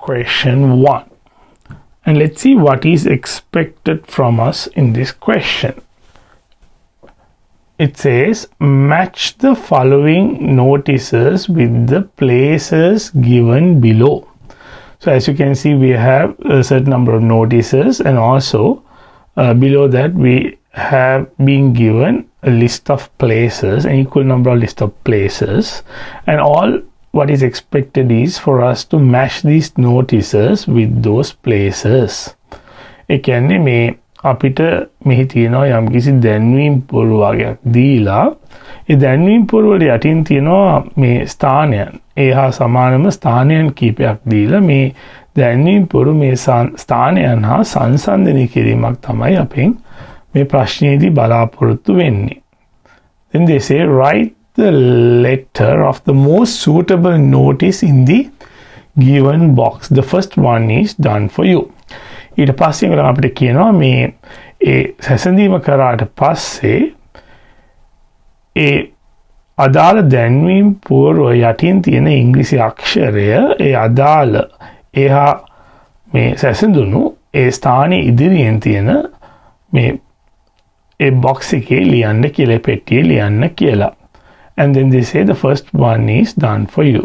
question 1. And let's see what is expected from us in this question. It says, match the following notices with the places given below. So as you can see, we have a certain number of notices, and also below that we have been given a list of places, an equal number of list of places, and all what is expected is for us to match these notices with those places. ඒ කියන්නේ මේ අපිට මෙහි තියෙනවා යම්කිසි දැන්වීම් පුරවගයක් දීලා ඒ දැන්වීම් පුරවල යටින් තියෙනවා මේ ස්ථානයන් ඒ හා සමානම ස්ථානයන් කීපයක් දීලා මේ දැන්වීම් පුරු මේ ස්ථානයන් හා සංසන්දනය කිරීමක් තමයි අපෙන් මේ ප්‍රශ්නයේදී බලාපොරොත්තු වෙන්නේ. Then they say write the letter of the most suitable notice in the given box. The first one is done for you. ඊට පස්සේ අපිට කියනවා මේ ඒ සැසඳීම කරාට පස්සේ ඒ අදාළ දැන්වීම් පුවරුව යටින් තියෙන ඉංග්‍රීසි අක්ෂරය ඒ අදාළ එහා මේ සැසඳුණු ඒ ස්ථානයේ ඉදිරියෙන් තියෙන මේ ඒ box එකේ ලියන්න කියලා පෙට්ටියේ ලියන්න කියලා. And then they say the first one is done for you.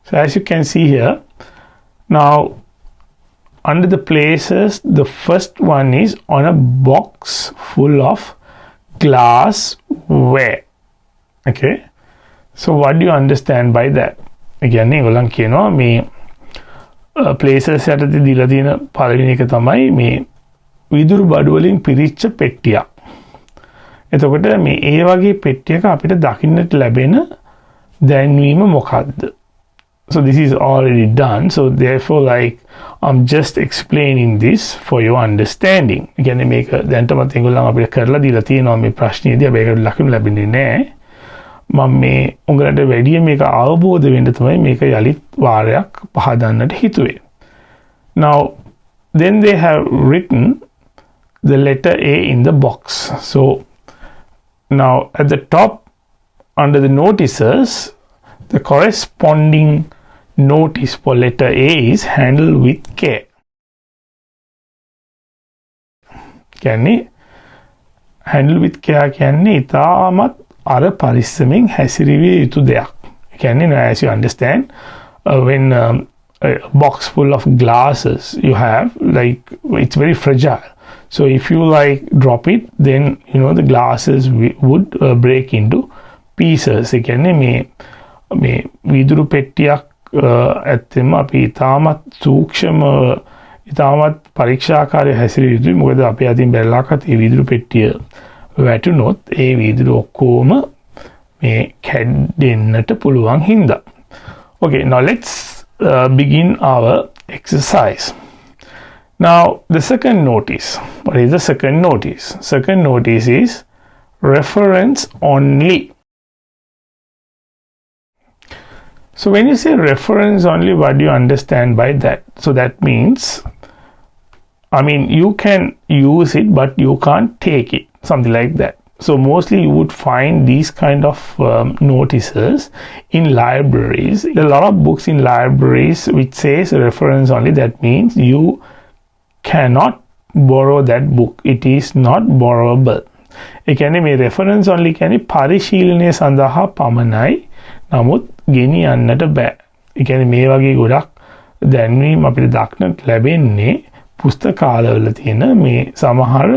So as you can see here, now under the places, the first one is on a box full of glassware. Okay, so what do you understand by that? Again, ඒගොල්ලන් කියනවා මේ places යටතේ දීලා තියෙන පළවෙනි එක තමයි මේ විදුරු බඩු වලින් පිරිච්ච පෙට්ටියක්. එතකොට මේ ඒ වගේ පෙට්ටියක අපිට දකින්නට ලැබෙන දැන්වීම මොකක්ද? So this is already done. So therefore, like, I'm just explaining this for your understanding. Again, මේක දැන්ටමත් ඒගොල්ලන් අපිට කරලා දීලා තියෙනවා මේ ප්‍රශ්නයේදී. හැබැයි ඒකට ලකුණු ලැබෙන්නේ නැහැ. මම මේ උගලට වැඩි මේක අවබෝධ වෙන්න තමයි මේක යලිත් වාරයක් පහදන්නට හිතුවේ. Now, then they have written the letter A in the box. So now at the top under the notices, the corresponding notice for letter A is handled with care. කියන්නේ handle with care කියන්නේ ඉතාමත් අර පරිස්සමෙන් හැසිරවිය යුතු දෙයක්. කියන්නේ as you understand, when a box full of glasses you have, like, it's very fragile. So if you like drop it, then you know the glasses would break into pieces. ඒ කියන්නේ මේ විදුරු පෙට්ටියක් ඇත්තෙම අපි ඉතාමත් සූක්ෂම ඉතාමත් පරීක්ෂාකාරී හැසිරිය යුතුයි. මොකද අපේ අතින් බැලලාකත් ඒ විදුරු පෙට්ටිය වැටුනොත් ඒ විදුරු ඔක්කොම මේ කැඩෙන්නට පුළුවන් හින්දා. Okay, now let's begin our exercise. Now the second notice. What is the second notice? Second notice is reference only. So when you say reference only, what do you understand by that? So that means, I mean, you can use it, but you can't take it, something like that. So mostly you would find these kind of notices in libraries. There are a lot of books in libraries which says reference only. That means you cannot borrow that book. It is not borrowable. ඒ කියන්නේ මේ reference only කියන්නේ පරිශීලනය සඳහා පමණයි. නමුත් ගෙනියන්නට බෑ. ඒ කියන්නේ මේ වගේ ගොඩක් දැන්වීම් අපිට දක්නට ලැබෙන්නේ පුස්තකාලවල තියෙන මේ සමහර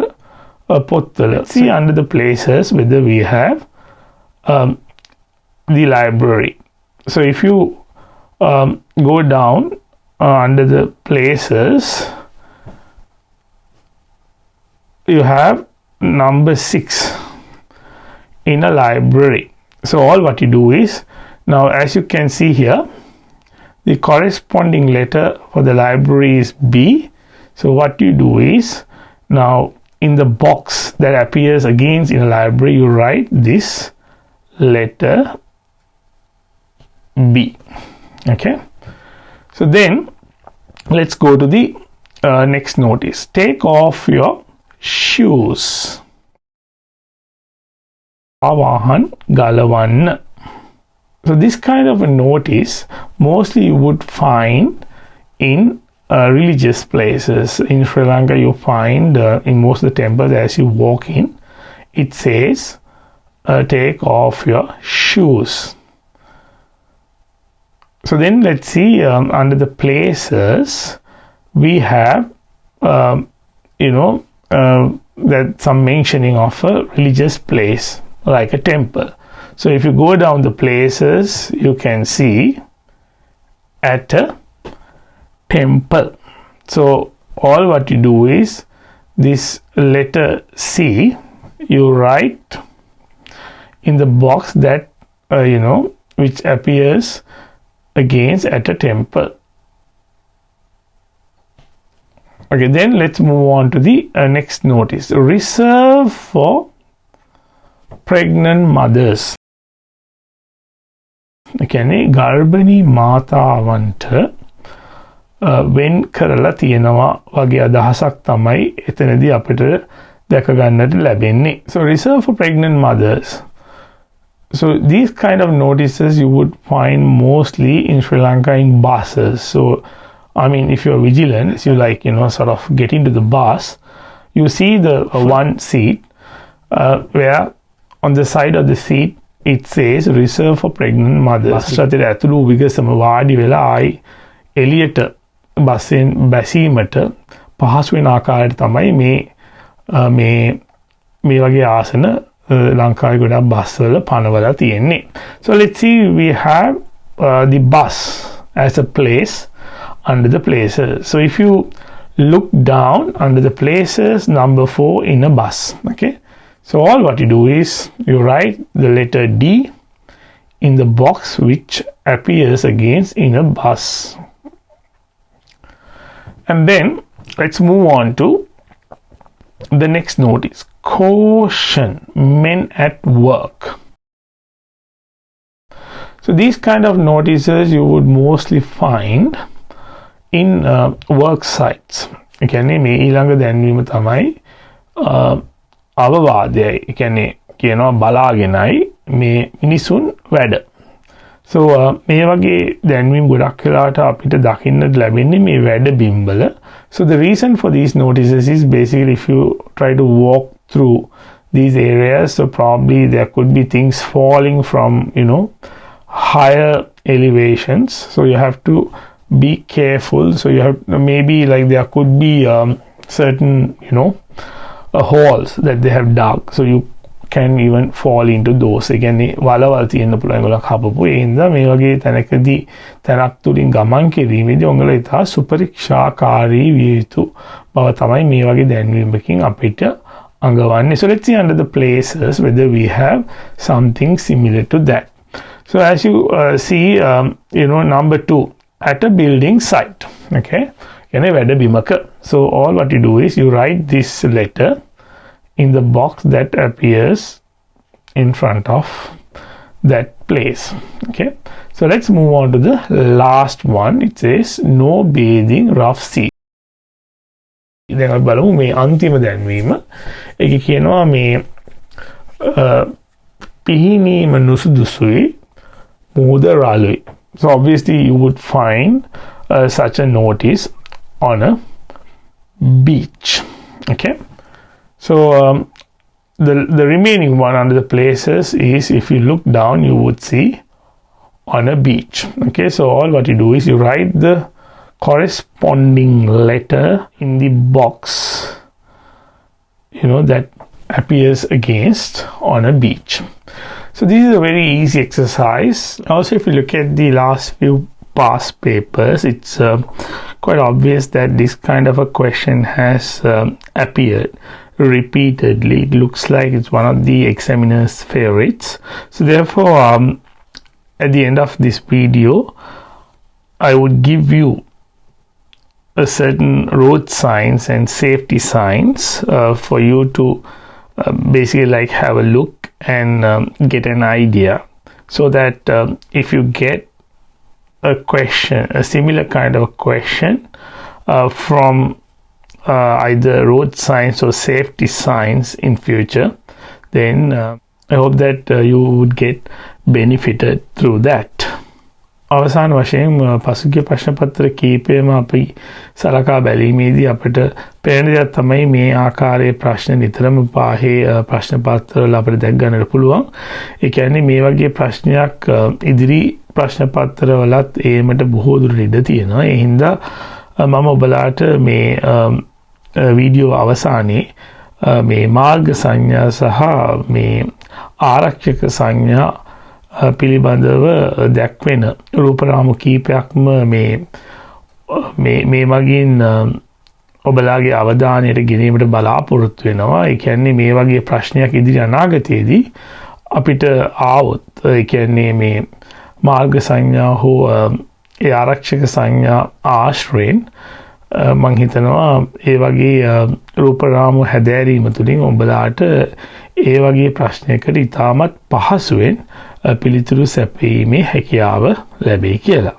පොත්වල. See under the places whether we have the library. So if you go down under the places, you have number 6 in a library. So all what you do is, now as you can see here, the corresponding letter for the library is B. So what you do is, now in the box that appears again in a library, you write this letter B. Okay, so then let's go to the next notice. Take off your shoes. Avahan galavanna. So this kind of a notice mostly you would find in religious places. In Sri Lanka, you find in most of the temples, as you walk in, it says take off your shoes. So then let's see, under the places we have that some mentioning of a religious place like a temple. So if you go down the places, you can see at a temple. So all what you do is this letter C, you write in the box that which appears against at a temple. Okay, then let's move on to the next notice. Reserved for pregnant mothers. කියන්නේ ගර්භණී මාතාවන්ට වෙන් කරලා තියෙනවා වගේ අදහසක් තමයි එතනදී අපිට දැක ගන්නට ලැබෙන්නේ. So reserved for pregnant mothers. So these kind of notices you would find mostly in Sri Lanka in buses. So I mean, if you're vigilant, you sort of get into the bus, you see the one seat where on the side of the seat it says reserved for pregnant mothers. රටේ ඇතුළු විගසම වාඩි වෙලා ආයි එළියට බස්ෙන් බැසීමට පහසු වෙන ආකාරයට තමයි මේ වගේ ආසන ලංකාවේ ගොඩක් බස් වල පනවලා තියෙන්නේ. So let's see, we have the bus as a place under the places. So if you look down under the places, number 4 in a bus. Okay, so all what you do is you write the letter D in the box which appears against in a bus. And then let's move on to the next notice. Caution, men at work. So these kind of notices you would mostly find in work sites. කියන්නේ මේ ඊළඟ දැන්වීම තමයි අවවාදයයි. කියන්නේ කියනවා බලාගෙනයි මේ මිනිසුන් වැඩ. So මේ වගේ දැන්වීම් ගොඩක් වෙලාවට අපිට දකින්නට ලැබෙන්නේ මේ වැඩ බිම්වල. So the reason for these notices is basically if you try to walk through these areas, so probably there could be things falling from higher elevations. So you have to be careful. So you have maybe there could be certain holes that they have dug, so you can even fall into those. Again, වලවල් තියෙන්න පුළුවන් ඒගොල්ලෝ කපපු ඒ හින්දා මේ වගේ තැනකදී තැනක් තුලින් ගමන් කිරීමේදී ඔයගොල්ලෝ ඉතා සුපරික්ෂාකාරී විය යුතු බව තමයි මේ වගේ දැන්වීමකින් අපිට අඟවන්නේ. So let's see under the places whether we have something similar to that. So as you see, number 2, at a building site. Okay, so all what you do is you write this letter in the box that appears in front of that place. Okay, so let's move on to the last one. It says no bathing rough sea. දැන් අපි බලමු මේ අන්තිම දැන්වීම. ඒක කියනවා මේ පිහිනීම නුසුදුසුයි මුහුද රළුයි. So obviously you would find such a notice on a beach. Okay, so the remaining one under the places is, if you look down, you would see on a beach. Okay, so all what you do is you write the corresponding letter in the box that appears against on a beach. So this is a very easy exercise. Also, if you look at the last few past papers, it's quite obvious that this kind of a question has appeared repeatedly. It looks like it's one of the examiner's favorites. So therefore, at the end of this video, I would give you a certain road signs and safety signs for you to basically have a look and get an idea, so that if you get a question, a similar kind of a question from either road signs or safety signs in future, then I hope that you would get benefited through that. අවසාන වශයෙන් පසුගිය ප්‍රශ්න පත්‍ර කීපයම අපි සලකා බැලීමේදී අපිට පේන දෙයක් තමයි මේ ආකාරයේ ප්‍රශ්න නිතරම පාහේ ප්‍රශ්න පත්‍රවල අපිට දැක් ගන්නට පුළුවන්. ඒ කියන්නේ මේ වගේ ප්‍රශ්නයක් ඉදිරි ප්‍රශ්න පත්‍රවලත් ඒමට බොහෝ දුරට ඉඩ තියෙනවා. ඒ හින්දා මම ඔබලාට මේ වීඩියෝ අවසානයේ මේ මාර්ග සංඥා සහ මේ ආරක්ෂක සංඥා පිළිබඳව දැක්වෙන රූපරාමු කීපයක්ම මේ මගින් ඔබලාගේ අවධානයට ගෙනීමට බලාපොරොත්තු වෙනවා. ඒ කියන්නේ මේ වගේ ප්‍රශ්නයක් ඉදිරි අනාගතයේදී අපිට ආවොත් ඒ කියන්නේ මේ මාර්ග සංඥා හෝ ඒ ආරක්ෂක සංඥා ආශ්‍රයෙන් මං හිතනවා ඒ වගේ රූපරාමු හැදෑරීම තුළින් ඔබලාට ඒ වගේ ප්‍රශ්නයකට ඉතාමත් පහසුවෙන් පිළිතුරු සැපීමේ හැකියාව ලැබෙයි කියලා.